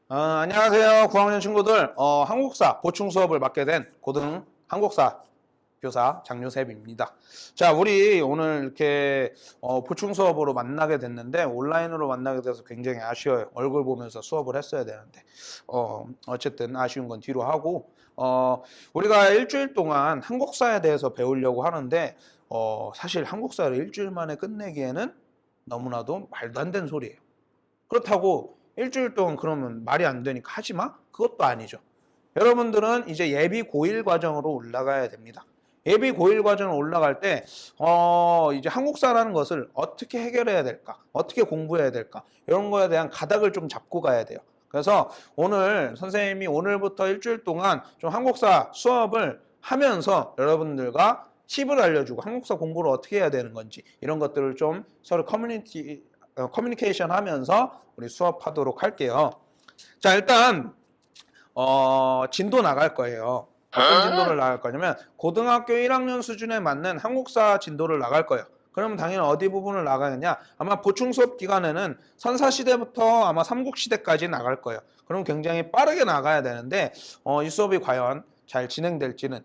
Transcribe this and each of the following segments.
안녕하세요. 9학년 친구들. 한국사 보충 수업을 맡게 된 고등 한국사 교사 장요셉입니다. 자, 우리 오늘 이렇게 보충 수업으로 만나게 됐는데 온라인으로 만나게 돼서 굉장히 아쉬워요. 얼굴 보면서 수업을 했어야 되는데 어쨌든 아쉬운 건 뒤로 하고 우리가 일주일 동안 한국사에 대해서 배우려고 하는데 사실 한국사를 일주일 만에 끝내기에는 너무나도 말도 안 되는 소리예요. 그렇다고 일주일 동안 그러면 말이 안 되니까 하지 마? 그것도 아니죠. 여러분들은 이제 예비 고1 과정으로 올라가야 됩니다. 예비 고1 과정을 올라갈 때 이제 한국사라는 것을 어떻게 해결해야 될까? 어떻게 공부해야 될까? 이런 거에 대한 가닥을 좀 잡고 가야 돼요. 그래서 오늘 선생님이 오늘부터 일주일 동안 좀 한국사 수업을 하면서 여러분들과 팁을 알려주고 한국사 공부를 어떻게 해야 되는 건지 이런 것들을 좀 서로 커뮤니케이션 하면서 우리 수업하도록 할게요. 자, 일단 진도 나갈 거예요. 어떤 진도를 나갈 거냐면 고등학교 1학년 수준에 맞는 한국사 진도를 나갈 거예요. 그러면 당연히 어디 부분을 나가느냐? 아마 보충 수업 기간에는 선사시대부터 아마 삼국시대까지 나갈 거예요. 그럼 굉장히 빠르게 나가야 되는데 이 수업이 과연 잘 진행될지는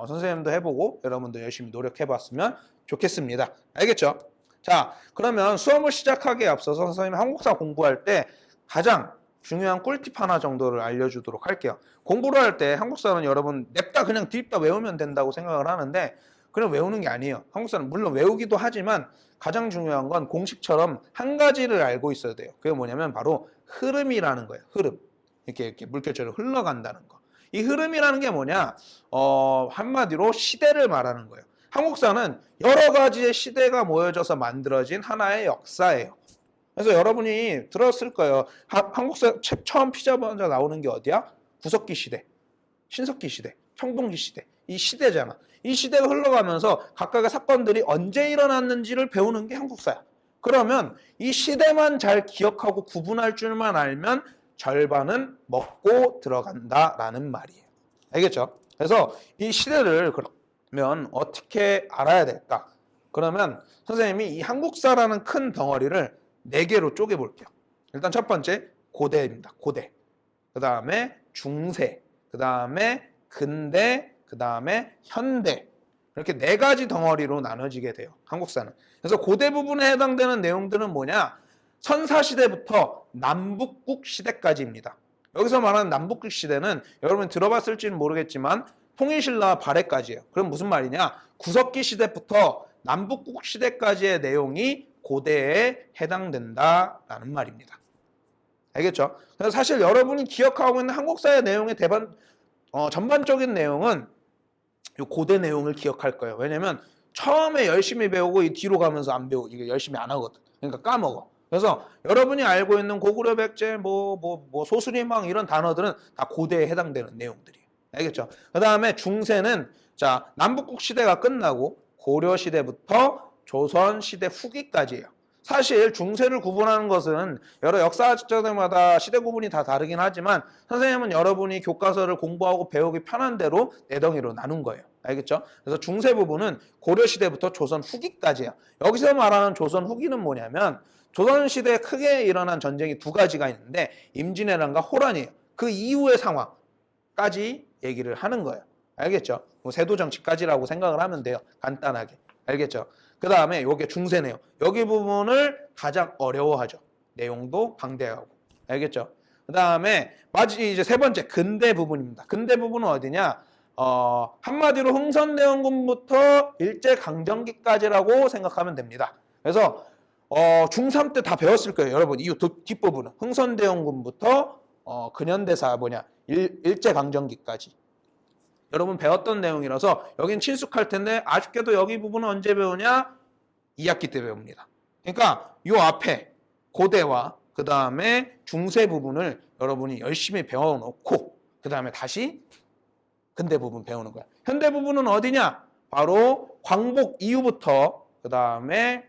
선생님도 해보고 여러분도 열심히 노력해봤으면 좋겠습니다. 알겠죠? 자, 그러면 수업을 시작하기에 앞서서 선생님이 한국사 공부할 때 가장 중요한 꿀팁 하나 정도를 알려주도록 할게요. 공부를 할 때 한국사는 여러분 냅다 그냥 딥다 외우면 된다고 생각을 하는데 그냥 외우는 게 아니에요. 한국사는 물론 외우기도 하지만 가장 중요한 건 공식처럼 한 가지를 알고 있어야 돼요. 그게 뭐냐면 바로 흐름이라는 거예요. 흐름. 이렇게 물결처럼 흘러간다는 거. 이 흐름이라는 게 뭐냐? 한마디로 시대를 말하는 거예요. 한국사는 여러 가지의 시대가 모여져서 만들어진 하나의 역사예요. 그래서 여러분이 들었을 거예요. 한국사 책 처음 피자본자 나오는 게 어디야? 구석기 시대, 신석기 시대, 청동기 시대. 이 시대잖아. 이 시대가 흘러가면서 각각의 사건들이 언제 일어났는지를 배우는 게 한국사야. 그러면 이 시대만 잘 기억하고 구분할 줄만 알면 절반은 먹고 들어간다라는 말이에요. 알겠죠? 그래서 이 시대를 그러면 어떻게 알아야 될까? 그러면 선생님이 이 한국사라는 큰 덩어리를 4개로 쪼개볼게요. 일단 첫 번째 고대입니다. 고대. 그 다음에 중세. 그 다음에 근대. 그 다음에 현대. 이렇게 4가지 덩어리로 나눠지게 돼요. 한국사는. 그래서 고대 부분에 해당되는 내용들은 뭐냐? 선사시대부터 남북국 시대까지입니다. 여기서 말하는 남북국 시대는 여러분 들어봤을지는 모르겠지만 통일신라 발해까지예요. 그럼 무슨 말이냐? 구석기 시대부터 남북국 시대까지의 내용이 고대에 해당된다라는 말입니다. 알겠죠? 그래서 사실 여러분이 기억하고 있는 한국사의 내용의 전반적인 내용은 이 고대 내용을 기억할 거예요. 왜냐면 처음에 열심히 배우고 이 뒤로 가면서 안 배우고 이게 열심히 안 하거든. 그러니까 까먹어. 그래서 여러분이 알고 있는 고구려 백제, 소수리망 이런 단어들은 다 고대에 해당되는 내용들이에요. 알겠죠? 그 다음에 중세는 자 남북국 시대가 끝나고 고려 시대부터 조선 시대 후기까지예요. 사실 중세를 구분하는 것은 여러 역사학자들마다 시대 구분이 다 다르긴 하지만 선생님은 여러분이 교과서를 공부하고 배우기 편한 대로 4덩이로 나눈 거예요. 알겠죠? 그래서 중세 부분은 고려시대부터 조선 후기까지예요. 여기서 말하는 조선 후기는 뭐냐면 조선시대에 크게 일어난 전쟁이 2가지가 있는데 임진왜란과 호란이에요. 그 이후의 상황까지 얘기를 하는 거예요. 알겠죠? 세도정치까지라고 생각을 하면 돼요. 간단하게. 알겠죠? 그 다음에 이게 중세네요. 여기 부분을 가장 어려워하죠. 내용도 방대하고. 알겠죠? 그 다음에 이제 3번째 근대 부분입니다. 근대 부분은 어디냐? 한마디로 흥선대원군부터 일제강점기까지라고 생각하면 됩니다. 그래서 중3 때 다 배웠을 거예요. 여러분 이 뒷부분은 흥선대원군부터 근현대사 일제강점기까지. 여러분 배웠던 내용이라서 여긴 친숙할 텐데 아쉽게도 여기 부분은 언제 배우냐? 2학기 때 배웁니다. 그러니까 이 앞에 고대와 그 다음에 중세 부분을 여러분이 열심히 배워놓고 그 다음에 다시 근대 부분 배우는 거야. 현대 부분은 어디냐? 바로 광복 이후부터 그 다음에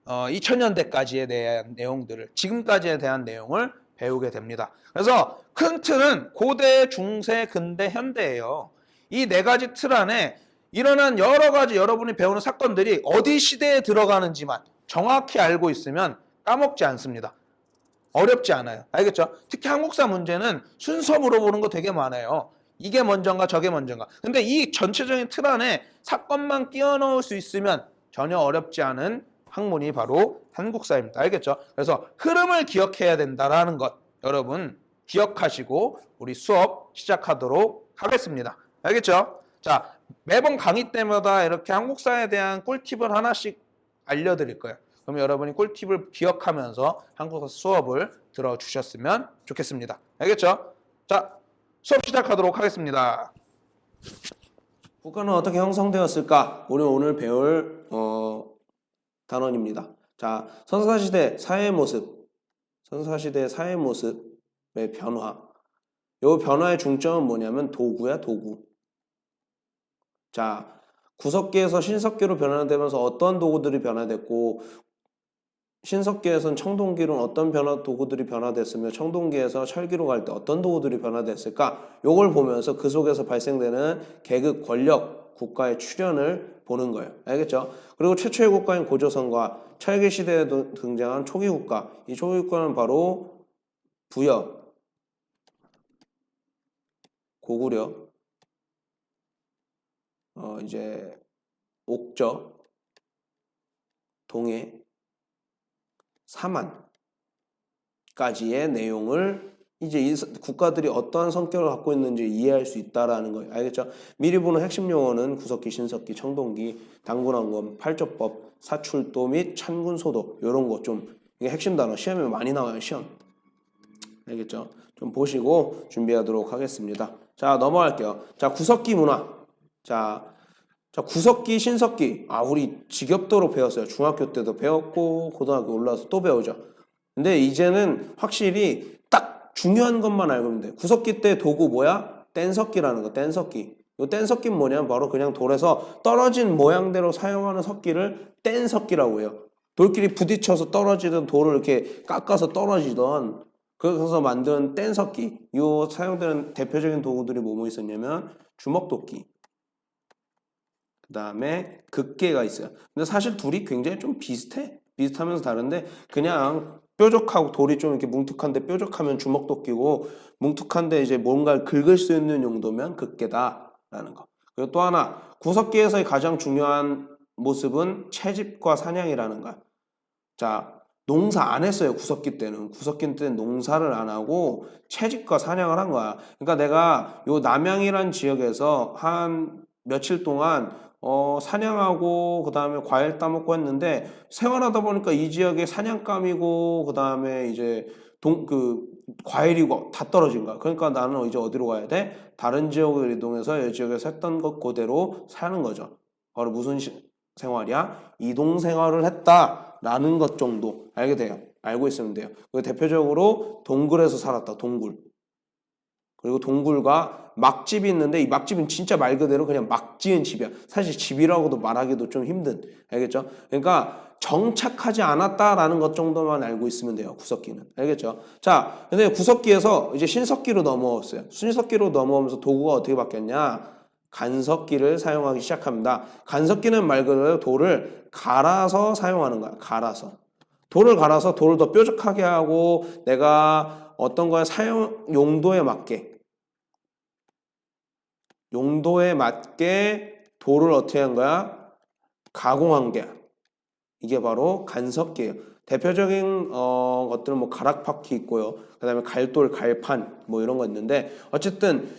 2000년대까지에 대한 내용들을 지금까지에 대한 내용을 배우게 됩니다. 그래서 큰 틀은 고대, 중세, 근대, 현대예요. 이 4가지 틀 안에 일어난 여러 가지 여러분이 배우는 사건들이 어디 시대에 들어가는지만 정확히 알고 있으면 까먹지 않습니다. 어렵지 않아요. 알겠죠? 특히 한국사 문제는 순서 물어보는 거 되게 많아요. 이게 먼저인가 저게 먼저인가. 근데 이 전체적인 틀 안에 사건만 끼워 넣을 수 있으면 전혀 어렵지 않은 학문이 바로 한국사입니다. 알겠죠? 그래서 흐름을 기억해야 된다라는 것 여러분 기억하시고 우리 수업 시작하도록 하겠습니다. 알겠죠? 자, 매번 강의 때마다 이렇게 한국사에 대한 꿀팁을 하나씩 알려드릴 거예요. 그럼 여러분이 꿀팁을 기억하면서 한국어 수업을 들어주셨으면 좋겠습니다. 알겠죠? 자, 수업 시작하도록 하겠습니다. 국가는 어떻게 형성되었을까? 우리 오늘 배울 단원입니다. 자, 선사시대 사회의 모습, 선사시대 사회의 모습의 변화. 이 변화의 중점은 뭐냐면 도구야, 도구. 자, 구석기에서 신석기로 변화되면서 어떤 도구들이 변화됐고, 신석기에서는 청동기로는 어떤 도구들이 변화됐으며 청동기에서 철기로 갈 때 어떤 도구들이 변화됐을까? 요걸 보면서 그 속에서 발생되는 계급, 권력, 국가의 출현을 보는 거예요. 알겠죠? 그리고 최초의 국가인 고조선과 철기 시대에 등장한 초기 국가. 이 초기 국가는 바로 부여, 고구려, 이제 옥저, 동해, 사만까지의 내용을 이제 이 국가들이 어떠한 성격을 갖고 있는지 이해할 수 있다라는 거예요. 알겠죠? 미리 보는 핵심 용어는 구석기, 신석기, 청동기, 당군왕건, 팔조법, 사출도 및 찬군소도 이런 거 좀 이게 핵심 단어 시험에 많이 나와요. 시험. 알겠죠? 좀 보시고 준비하도록 하겠습니다. 자, 넘어갈게요. 자, 구석기 문화. 자, 구석기, 신석기. 우리 지겹도록 배웠어요. 중학교 때도 배웠고, 고등학교 올라와서 또 배우죠. 근데 이제는 확실히 딱 중요한 것만 알고 있면 돼요. 구석기 때 도구 뭐야? 뗀석기라는 거, 뗀석기. 이 뗀석기는 뭐냐면 바로 그냥 돌에서 떨어진 모양대로 사용하는 석기를 뗀석기라고 해요. 돌끼리 부딪혀서 떨어지던 돌을 이렇게 깎아서 떨어지던 그래서 만든 뗀석기. 이 사용되는 대표적인 도구들이 뭐뭐 있었냐면 주먹도끼. 그 다음에 극계가 있어요. 근데 사실 둘이 굉장히 좀 비슷해. 비슷하면서 다른데 그냥 뾰족하고 돌이 좀 이렇게 뭉툭한데 뾰족하면 주먹도끼고 뭉툭한데 이제 뭔가를 긁을 수 있는 용도면 극계다라는 거. 그리고 또 하나 구석기에서의 가장 중요한 모습은 채집과 사냥이라는 거야. 자, 농사 안 했어요. 구석기 때는. 구석기 때는 농사를 안 하고 채집과 사냥을 한 거야. 그러니까 내가 요 남양이란 지역에서 한 며칠 동안 사냥하고 그 다음에 과일 따먹고 했는데 생활하다 보니까 이 지역에 사냥감이고 그 다음에 이제 과일이고 다 떨어진 거야. 그러니까 나는 이제 어디로 가야 돼? 다른 지역으로 이동해서 이 지역에서 했던 것 그대로 사는 거죠. 바로 무슨 생활이야? 이동 생활을 했다라는 것 정도 알게 돼요. 알고 있으면 돼요. 그리고 대표적으로 동굴에서 살았다. 동굴. 그리고 동굴과 막집이 있는데 이 막집은 진짜 말 그대로 그냥 막 지은 집이야. 사실 집이라고도 말하기도 좀 힘든. 알겠죠? 그러니까 정착하지 않았다라는 것 정도만 알고 있으면 돼요. 구석기는. 알겠죠? 자, 근데 구석기에서 이제 신석기로 넘어왔어요. 신석기로 넘어오면서 도구가 어떻게 바뀌었냐? 간석기를 사용하기 시작합니다. 간석기는 말 그대로 돌을 갈아서 사용하는 거야. 갈아서. 돌을 갈아서 돌을 더 뾰족하게 하고 내가 어떤 거에 사용 용도에 맞게 돌을 어떻게 한 거야? 가공한 게 이게 바로 간석기예요. 대표적인 것들은 뭐 가락바퀴 있고요. 그다음에 갈돌, 갈판 뭐 이런 거 있는데 어쨌든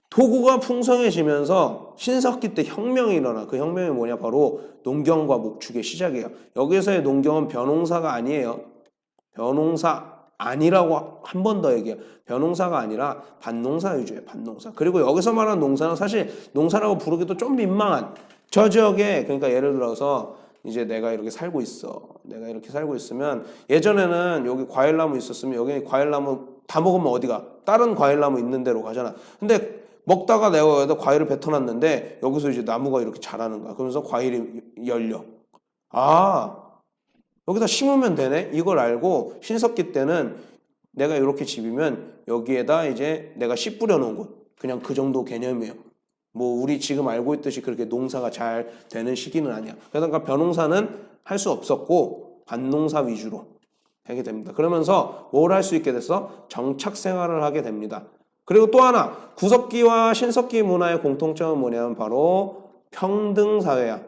도구가 풍성해지면서 신석기 때 혁명이 일어나. 그 혁명이 뭐냐? 바로 농경과 목축의 시작이에요. 여기서의 농경은 벼농사가 아니에요. 벼농사 아니라고 한 번 더 얘기해요. 벼농사가 아니라 밭농사 위주예요. 밭농사. 그리고 여기서 말하는 농사는 사실 농사라고 부르기도 좀 민망한 저 지역에 그러니까 예를 들어서 이제 내가 이렇게 살고 있어. 내가 이렇게 살고 있으면 예전에는 여기 과일나무 있었으면 여기 과일나무 다 먹으면 어디가? 다른 과일나무 있는 데로 가잖아. 근데 먹다가 내가 여기다 과일을 뱉어놨는데 여기서 이제 나무가 이렇게 자라는 거야. 그러면서 과일이 열려. 여기다 심으면 되네? 이걸 알고 신석기 때는 내가 이렇게 집이면 여기에다 이제 내가 씨 뿌려놓은 곳. 그냥 그 정도 개념이에요. 뭐 우리 지금 알고 있듯이 그렇게 농사가 잘 되는 시기는 아니야. 그러니까 벼농사는 할 수 없었고 밭농사 위주로 되게 됩니다. 그러면서 뭘 할 수 있게 됐어? 정착 생활을 하게 됩니다. 그리고 또 하나, 구석기와 신석기 문화의 공통점은 뭐냐면 바로 평등사회야.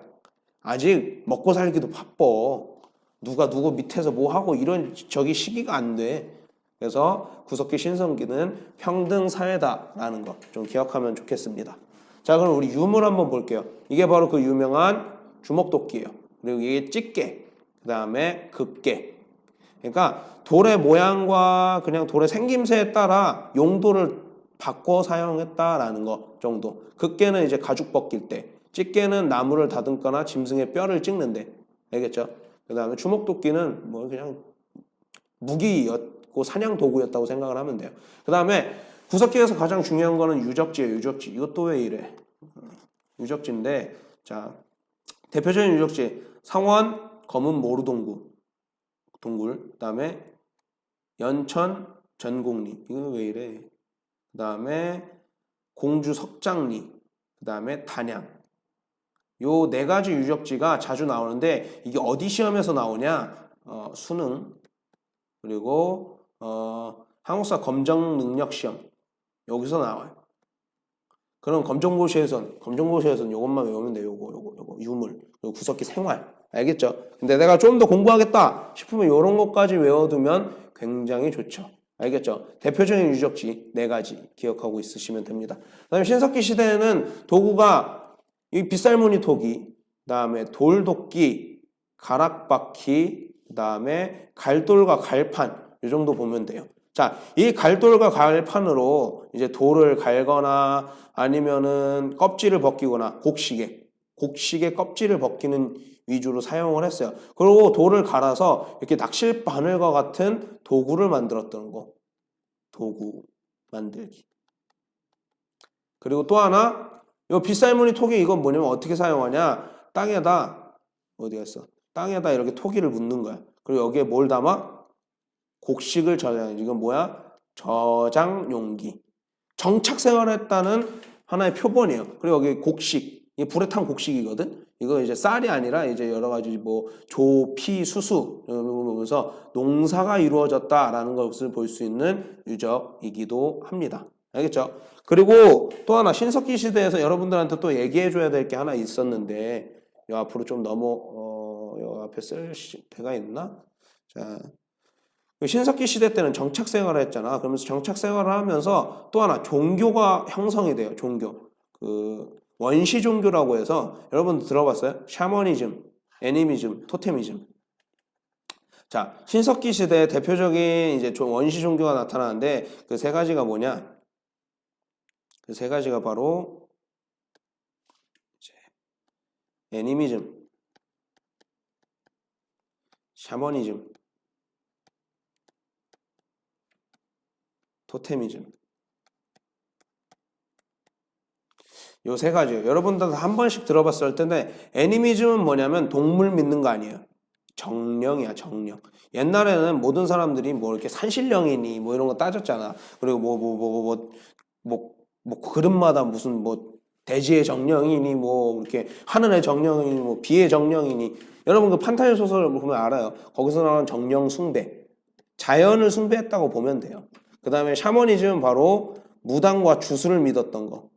아직 먹고 살기도 바빠. 누가 누구 밑에서 뭐 하고 이런 저기 시기가 안 돼. 그래서 구석기 신석기는 평등사회다라는 거 좀 기억하면 좋겠습니다. 자, 그럼 우리 유물 한번 볼게요. 이게 바로 그 유명한 주먹도끼예요. 그리고 이게 집게, 그 다음에 급게. 그러니까 돌의 모양과 그냥 돌의 생김새에 따라 용도를 바꿔 사용했다라는 거 정도. 급게는 이제 가죽 벗길 때, 집게는 나무를 다듬거나 짐승의 뼈를 찍는데, 알겠죠? 그 다음에 주먹도끼는 뭐 그냥 무기였고 사냥 도구였다고 생각을 하면 돼요. 그 다음에 구석기에서 가장 중요한 거는 유적지예요. 유적지. 이것도 왜 이래? 유적지인데, 자, 대표적인 유적지 상원 검은 모루동굴, 그 다음에 연천 전곡리, 이거 왜 이래? 그 다음에 공주 석장리, 그 다음에 단양. 요 네 가지 유적지가 자주 나오는데 이게 어디 시험에서 나오냐? 수능, 그리고 한국사 검정 능력 시험 여기서 나와요. 그럼 검정고시에선 요것만 외우면 돼요. 요거 유물, 그리고 구석기 생활, 알겠죠? 근데 내가 좀 더 공부하겠다 싶으면 요런 것까지 외워두면 굉장히 좋죠. 알겠죠? 대표적인 유적지 네 가지 기억하고 있으시면 됩니다. 그다음에 신석기 시대에는 도구가 이 빗살무늬 토기, 그다음에 돌도끼, 가락바퀴, 그다음에 갈돌과 갈판 이 정도 보면 돼요. 자, 이 갈돌과 갈판으로 이제 돌을 갈거나 아니면은 껍질을 벗기거나 곡식의 껍질을 벗기는 위주로 사용을 했어요. 그리고 돌을 갈아서 이렇게 낙실 바늘과 같은 도구를 만들었던 거. 도구 만들기. 그리고 또 하나, 이 빗살무늬 토기 이건 뭐냐면 어떻게 사용하냐? 땅에다 어디 갔어? 땅에다 이렇게 토기를 묻는 거야. 그리고 여기에 뭘 담아? 곡식을 저장해. 이건 뭐야? 저장 용기. 정착 생활을 했다는 하나의 표본이에요. 그리고 여기 곡식. 이게 불에 탄 곡식이거든. 이거 이제 쌀이 아니라 이제 여러 가지 뭐 조, 피, 수수 이런 걸 보면서 농사가 이루어졌다라는 것을 볼 수 있는 유적이기도 합니다. 알겠죠? 그리고 또 하나 신석기 시대에서 여러분들한테 또 얘기해 줘야 될 게 하나 있었는데 요 앞으로 좀 요 앞에 쓸 때가 있나? 자, 신석기 시대 때는 정착 생활을 했잖아. 그러면서 정착 생활을 하면서 또 하나 종교가 형성이 돼요. 종교. 원시 종교라고 해서 여러분 들어봤어요? 샤머니즘, 애니미즘, 토테미즘. 자, 신석기 시대 대표적인 이제 원시 종교가 나타나는데 그 세 가지가 뭐냐? 그 세 가지가 바로 이제 애니미즘, 샤머니즘, 토테미즘. 요 세 가지예요. 여러분들 한 번씩 들어봤을 텐데 애니미즘은 뭐냐면 동물 믿는 거 아니에요. 정령이야, 정령. 옛날에는 모든 사람들이 뭐 이렇게 산신령이니 뭐 이런 거 따졌잖아. 그리고 그릇마다 무슨 뭐 대지의 정령이니 뭐 이렇게 하늘의 정령이니 뭐 비의 정령이니 여러분 그 판타지 소설을 보면 알아요. 거기서 나오는 정령 숭배. 자연을 숭배했다고 보면 돼요. 그 다음에 샤머니즘은 바로 무당과 주술을 믿었던 거.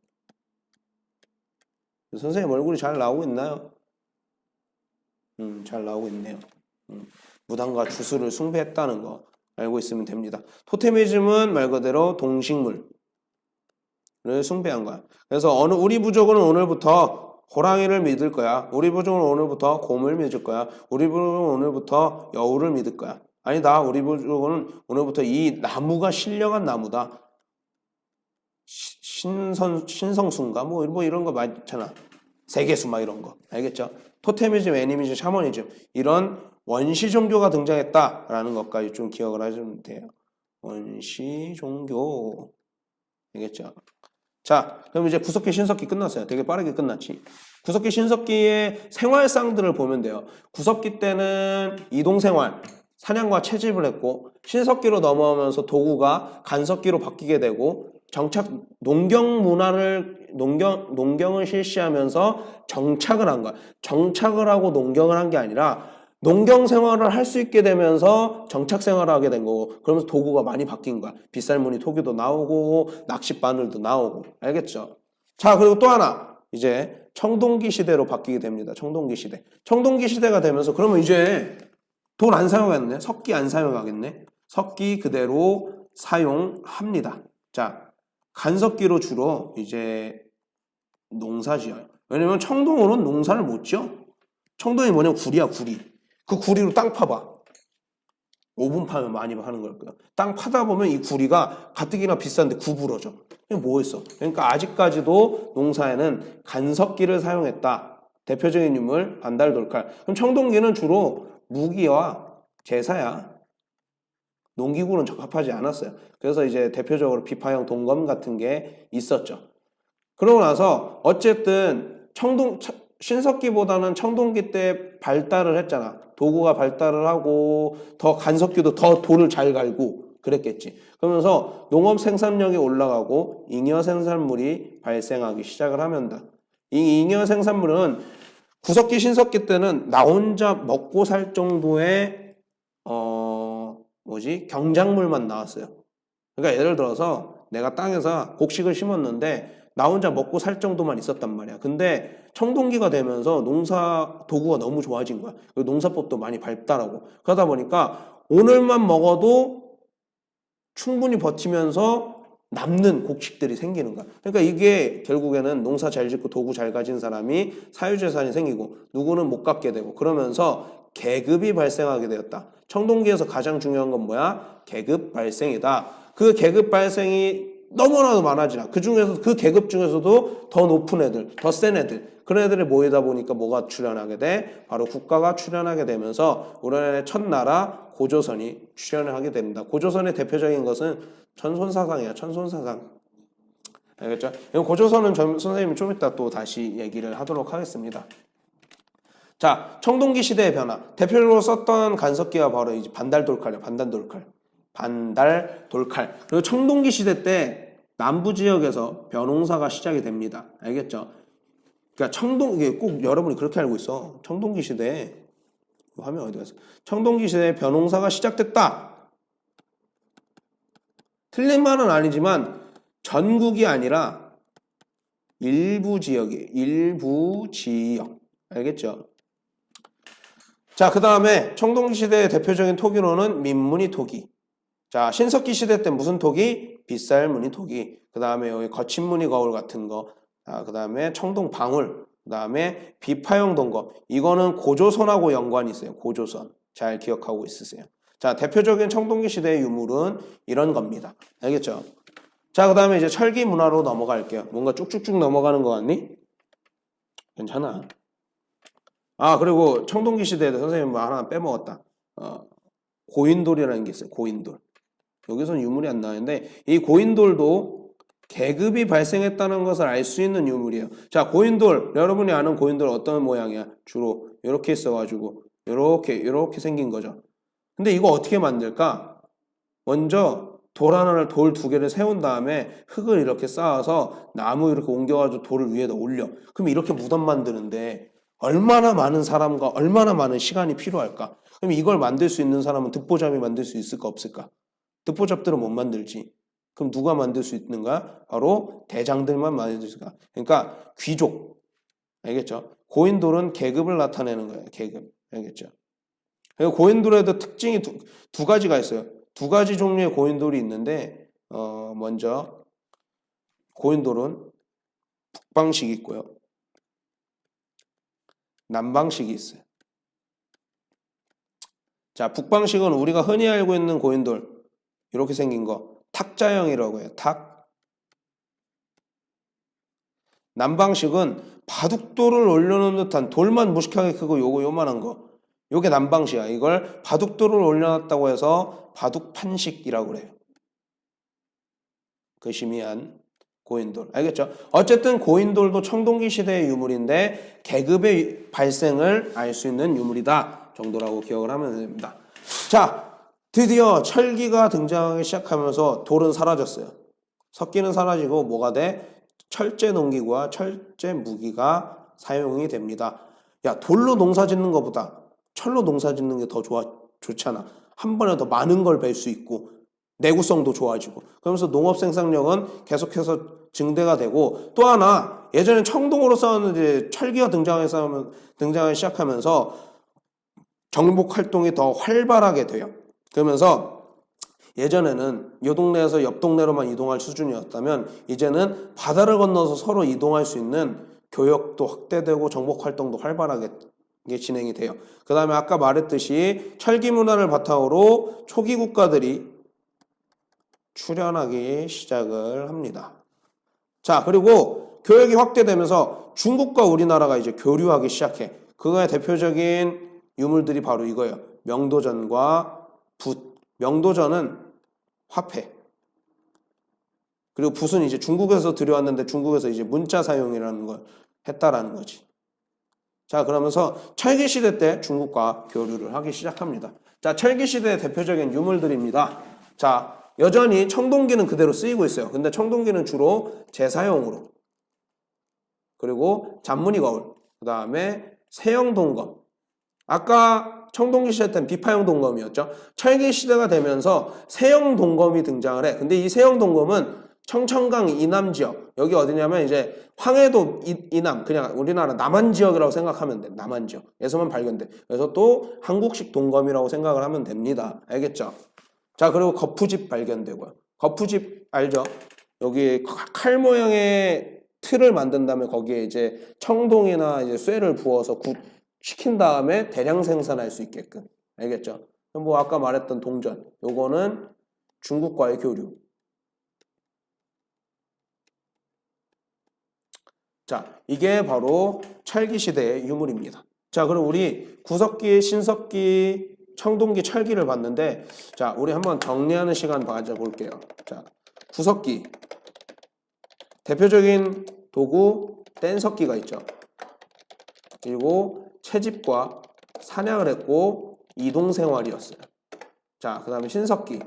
선생님 얼굴이 잘 나오고 있나요? 잘 나오고 있네요. 무당과 주술을 숭배했다는 거 알고 있으면 됩니다. 토테미즘은 말 그대로 동식물을 숭배한 거야. 그래서 우리 부족은 오늘부터 호랑이를 믿을 거야. 우리 부족은 오늘부터 곰을 믿을 거야. 우리 부족은 오늘부터 여우를 믿을 거야. 아니다. 우리 부족은 오늘부터 이 나무가 신령한 나무다. 신성수인가? 뭐 이런 거 많잖아. 세계수 막 이런 거. 알겠죠? 토테미즘, 애니미즘, 샤머니즘 이런 원시 종교가 등장했다라는 것까지 좀 기억을 하시면 돼요. 원시 종교. 알겠죠? 자, 그럼 이제 구석기, 신석기 끝났어요. 되게 빠르게 끝났지. 구석기, 신석기의 생활상들을 보면 돼요. 구석기 때는 이동생활, 사냥과 채집을 했고 신석기로 넘어오면서 도구가 간석기로 바뀌게 되고 농경을 실시하면서 정착을 한 거야. 정착을 하고 농경을 한 게 아니라 농경 생활을 할 수 있게 되면서 정착 생활을 하게 된 거고, 그러면서 도구가 많이 바뀐 거야. 빗살무늬 토기도 나오고 낚시 바늘도 나오고. 알겠죠? 자, 그리고 또 하나 이제 청동기 시대로 바뀌게 됩니다. 청동기 시대. 청동기 시대가 되면서 그러면 이제 돌 안 사용하겠네. 석기 안 사용하겠네. 석기 그대로 사용합니다. 자, 간석기로 주로 이제 농사 지어요. 왜냐면 청동으로는 농사를 못 지어. 청동이 뭐냐면 구리야, 구리. 그 구리로 땅 파봐. 5분 파면 많이 하는 걸 거야. 땅 파다 보면 이 구리가 가뜩이나 비싼데 구부러져. 이게 뭐였어? 그러니까 아직까지도 농사에는 간석기를 사용했다. 대표적인 유물 반달돌칼. 그럼 청동기는 주로 무기와 제사야. 농기구는 적합하지 않았어요. 그래서 이제 대표적으로 비파형 동검 같은 게 있었죠. 그러고 나서 어쨌든 신석기보다는 청동기 때 발달을 했잖아. 도구가 발달을 하고 더 간석기도 더 돌을 잘 갈고 그랬겠지. 그러면서 농업 생산력이 올라가고 잉여 생산물이 발생하기 시작을 하면다. 이 잉여 생산물은 구석기, 신석기 때는 나 혼자 먹고 살 정도의 경작물만 나왔어요. 그러니까 예를 들어서 내가 땅에서 곡식을 심었는데 나 혼자 먹고 살 정도만 있었단 말이야. 근데 청동기가 되면서 농사 도구가 너무 좋아진 거야. 그리고 농사법도 많이 발달하고 그러다 보니까 오늘만 먹어도 충분히 버티면서 남는 곡식들이 생기는 거야. 그러니까 이게 결국에는 농사 잘 짓고 도구 잘 가진 사람이 사유재산이 생기고 누구는 못 갖게 되고 그러면서 계급이 발생하게 되었다. 청동기에서 가장 중요한 건 뭐야? 계급 발생이다. 그 계급 발생이 너무나도 많아지나. 그 중에서 그 계급 중에서도 더 높은 애들, 더 센 애들, 그런 애들이 모이다 보니까 뭐가 출현하게 돼? 바로 국가가 출현하게 되면서 우리나라의 첫 나라 고조선이 출현을 하게 됩니다. 고조선의 대표적인 것은 천손사상이야. 천손사상. 알겠죠? 고조선은 선생님이 좀 이따 또 다시 얘기를 하도록 하겠습니다. 자, 청동기 시대의 변화. 대표적으로 썼던 간석기가 바로 이제 반달돌칼이야. 반달돌칼. 반달돌칼. 그리고 청동기 시대 때 남부 지역에서 벼농사가 시작이 됩니다. 알겠죠? 그러니까 이게 꼭 여러분이 그렇게 알고 있어. 청동기 시대에 화면 어디 갔어? 청동기 시대에 벼농사가 시작됐다. 틀린 말은 아니지만 전국이 아니라 일부 지역이에요. 일부 지역. 알겠죠? 자, 그 다음에 청동기 시대의 대표적인 토기로는 민무늬 토기. 자, 신석기 시대 때 무슨 토기? 빗살무늬 토기. 그 다음에 여기 거친무늬 거울 같은 거. 그 다음에 청동 방울. 그 다음에 비파형 동거. 이거는 고조선하고 연관이 있어요. 고조선. 잘 기억하고 있으세요. 자, 대표적인 청동기 시대의 유물은 이런 겁니다. 알겠죠? 자, 그 다음에 이제 철기 문화로 넘어갈게요. 뭔가 쭉쭉쭉 넘어가는 거 같니? 괜찮아. 그리고 청동기 시대에 선생님 뭐 하나 빼먹었다. 고인돌이라는 게 있어요. 고인돌. 여기서는 유물이 안 나왔는데 이 고인돌도 계급이 발생했다는 것을 알 수 있는 유물이에요. 자, 고인돌. 여러분이 아는 고인돌 어떤 모양이야? 주로 이렇게 있어가지고 이렇게 생긴 거죠. 근데 이거 어떻게 만들까? 먼저 돌 하나를 돌 두 개를 세운 다음에 흙을 이렇게 쌓아서 나무 이렇게 옮겨가지고 돌을 위에다 올려. 그럼 이렇게 무덤 만드는데 얼마나 많은 사람과 얼마나 많은 시간이 필요할까? 그럼 이걸 만들 수 있는 사람은 듣보잡이 만들 수 있을까 없을까? 듣보잡들은 못 만들지. 그럼 누가 만들 수 있는가? 바로 대장들만 만들 수 있을까? 그러니까 귀족. 알겠죠? 고인돌은 계급을 나타내는 거예요. 계급. 알겠죠? 그리고 고인돌에도 특징이 두 가지가 있어요. 두 가지 종류의 고인돌이 있는데 먼저 고인돌은 북방식이 있고요. 남방식이 있어요. 자, 북방식은 우리가 흔히 알고 있는 고인돌 이렇게 생긴 거 탁자형이라고 해요. 탁. 남방식은 바둑돌을 올려놓은 듯한 돌만 무식하게 크고 요만한 거. 요게 남방식이야. 이걸 바둑돌을 올려놨다고 해서 바둑판식이라고 그래요. 그 심의한 고인돌. 알겠죠? 어쨌든 고인돌도 청동기 시대의 유물인데 계급의 발생을 알 수 있는 유물이다 정도라고 기억을 하면 됩니다. 자, 드디어 철기가 등장하기 시작하면서 돌은 사라졌어요. 석기는 사라지고 뭐가 돼? 철제 농기구와 철제 무기가 사용이 됩니다. 야, 돌로 농사 짓는 것보다 철로 농사 짓는 게 더 좋잖아. 한 번에 더 많은 걸 벨 수 있고 내구성도 좋아지고 그러면서 농업 생산력은 계속해서 증대가 되고 또 하나 예전에 청동으로 싸웠는데 철기가 등장하기 시작하면서 정복 활동이 더 활발하게 돼요. 그러면서 예전에는 이 동네에서 옆 동네로만 이동할 수준이었다면 이제는 바다를 건너서 서로 이동할 수 있는 교역도 확대되고 정복 활동도 활발하게 진행이 돼요. 그 다음에 아까 말했듯이 철기 문화를 바탕으로 초기 국가들이 출현하기 시작을 합니다. 자, 그리고 교역이 확대되면서 중국과 우리나라가 이제 교류하기 시작해. 그거의 대표적인 유물들이 바로 이거예요. 명도전과 붓. 명도전은 화폐. 그리고 붓은 이제 중국에서 들여왔는데 중국에서 이제 문자 사용이라는 걸 했다라는 거지. 자, 그러면서 철기시대 때 중국과 교류를 하기 시작합니다. 자, 철기시대의 대표적인 유물들입니다. 자, 여전히 청동기는 그대로 쓰이고 있어요. 근데 청동기는 주로 제사용으로. 그리고 잔무늬 거울. 그 다음에 세형 동검. 아까 청동기 시대 때는 비파형 동검이었죠. 철기 시대가 되면서 세형 동검이 등장을 해. 근데 이 세형 동검은 청천강 이남 지역, 여기 어디냐면 이제 황해도 이남, 그냥 우리나라 남한 지역이라고 생각하면 돼. 남한 지역에서만 발견돼. 그래서 또 한국식 동검이라고 생각을 하면 됩니다. 알겠죠? 자, 그리고 거푸집 발견되고요. 거푸집 알죠? 여기 칼 모양의 틀을 만든 다음에 거기에 이제 청동이나 이제 쇠를 부어서 시킨 다음에 대량 생산할 수 있게끔. 알겠죠? 뭐 아까 말했던 동전, 요거는 중국과의 교류. 자, 이게 바로 철기 시대의 유물입니다. 자, 그럼 우리 구석기, 신석기, 청동기, 철기를 봤는데, 자, 우리 한번 정리하는 시간 가져볼게요. 자, 구석기. 대표적인 도구, 뗀석기가 있죠. 그리고 채집과 사냥을 했고, 이동생활이었어요. 자, 그 다음에 신석기.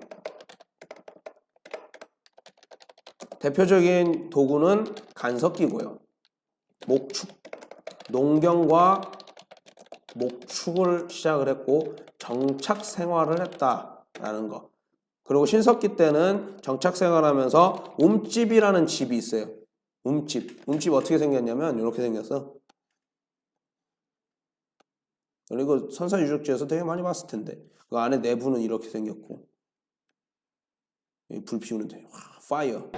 대표적인 도구는 간석기고요. 목축, 농경과 목축을 시작을 했고 정착 생활을 했다라는 거. 그리고 신석기 때는 정착 생활하면서 움집이라는 집이 있어요. 움집. 움집 어떻게 생겼냐면 이렇게 생겼어. 그리고 선사유적지에서 되게 많이 봤을 텐데 그 안에 내부는 이렇게 생겼고 불 피우는데 파이어.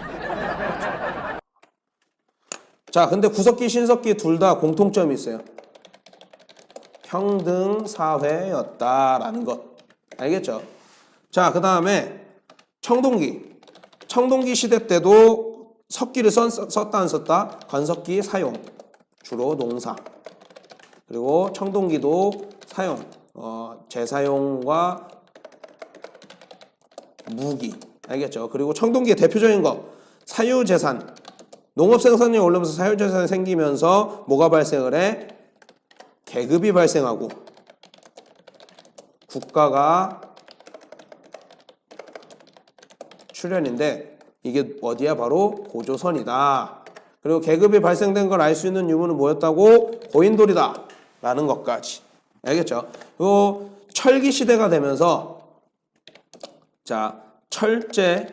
자, 근데 구석기, 신석기 둘 다 공통점이 있어요. 평등 사회였다라는 것. 알겠죠? 자, 그 다음에 청동기. 청동기 시대 때도 석기를 썼다 안 썼다? 관석기 사용. 주로 농사. 그리고 청동기도 사용. 재사용과 무기. 알겠죠? 그리고 청동기의 대표적인 거. 사유재산. 농업 생산량이 오르면서 사유재산이 생기면서 뭐가 발생을 해? 계급이 발생하고 국가가 출현인데 이게 어디야? 바로 고조선이다. 그리고 계급이 발생된 걸 알 수 있는 유물은 뭐였다고? 고인돌이다 라는 것까지. 알겠죠? 그리고 철기 시대가 되면서 자, 철제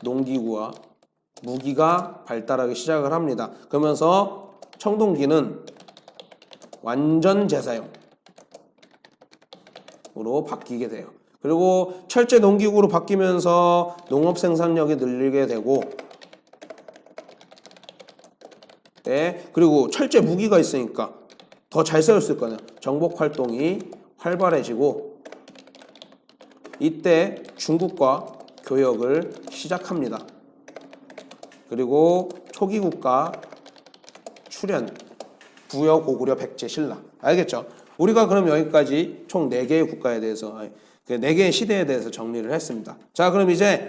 농기구와 무기가 발달하기 시작을 합니다. 그러면서 청동기는 완전 재사용으로 바뀌게 돼요. 그리고 철제 농기구로 바뀌면서 농업 생산력이 늘리게 되고 그리고 철제 무기가 있으니까 더 잘 싸웠을 거냐. 정복 활동이 활발해지고 이때 중국과 교역을 시작합니다. 그리고 초기 국가 출현, 부여, 고구려, 백제, 신라. 알겠죠? 우리가 그럼 여기까지 총 4개의 국가에 대해서, 4개의 시대에 대해서 정리를 했습니다. 자, 그럼 이제